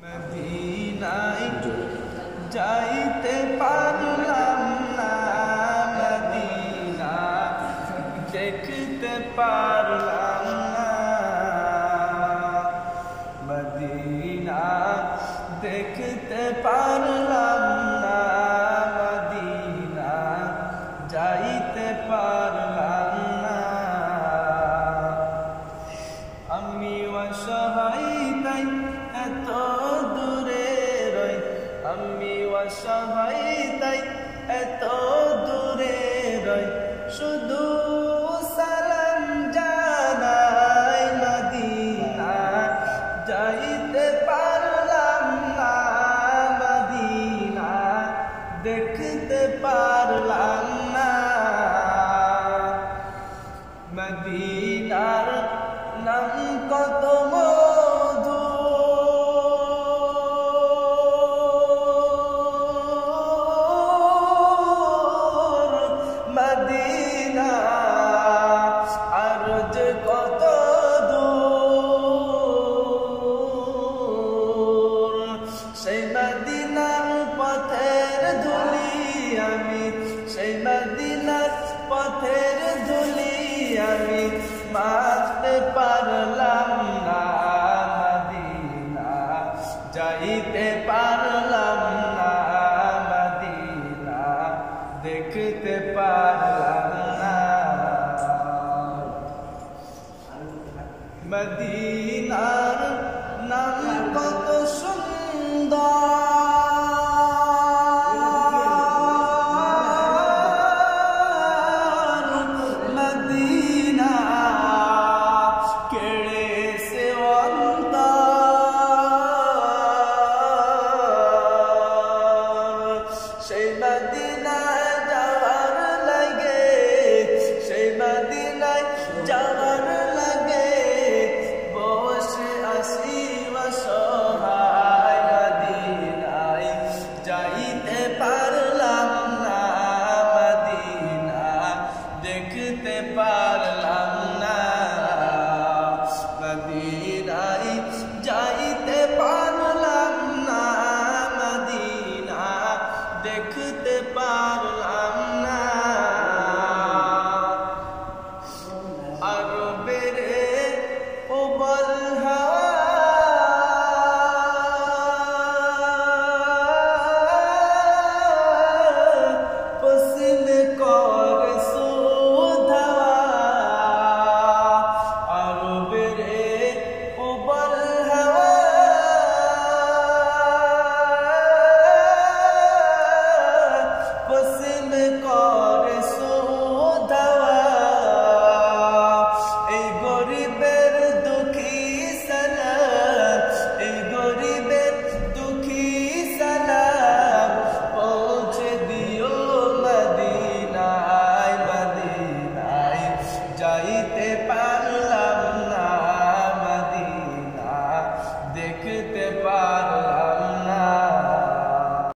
মদিনায় যাইতে পারলাম না, মদিনা দেখতে পারলাম না, মদিনা দেখতে পারলাম না, মদিনা যাইতে পারলাম না। আমি অসহায় তাই এত দূরে রই, আমি অসহায় তাই এত দূরে রই, শুধু সালাম জানাই, মদিনা যাইতে পারলাম না, মদিনা দেখতে পারলাম না। মদিনার নাম কত মধু, মদিনা আর যে কত দূর, সেই মদিনার পথের ধুলি আমি, সেই মদিনার পথের ধুলি আমি মাখতে পারলাম না, মদিনা যাইতে পারলাম না, মদিনা দেখতে পারলাম না। মদিনার নাম কত সুন্দর, সেই মদিনায় যাওয়ার লাগে, সেই মদিনায় যাওয়ার লাগে, বসে আসি অসহায়, মদিনায় যাইতে পারলাম না, মদিনা দেখতে পারলাম না, মদিনায় যাইতে পারলাম না, মদিনা দেখতে পারলাম না। আরবের উবল হাওয়া পছন্দ করে সুধাওয়া, আরবের উবল হাওয়া পছন্দ করে সুধাওয়া, এই গরিবের দুঃখী সালাম, এই গরিবের দুঃখী সালাম পৌঁছে দিও মদিনায়, মদিনায় যাইতে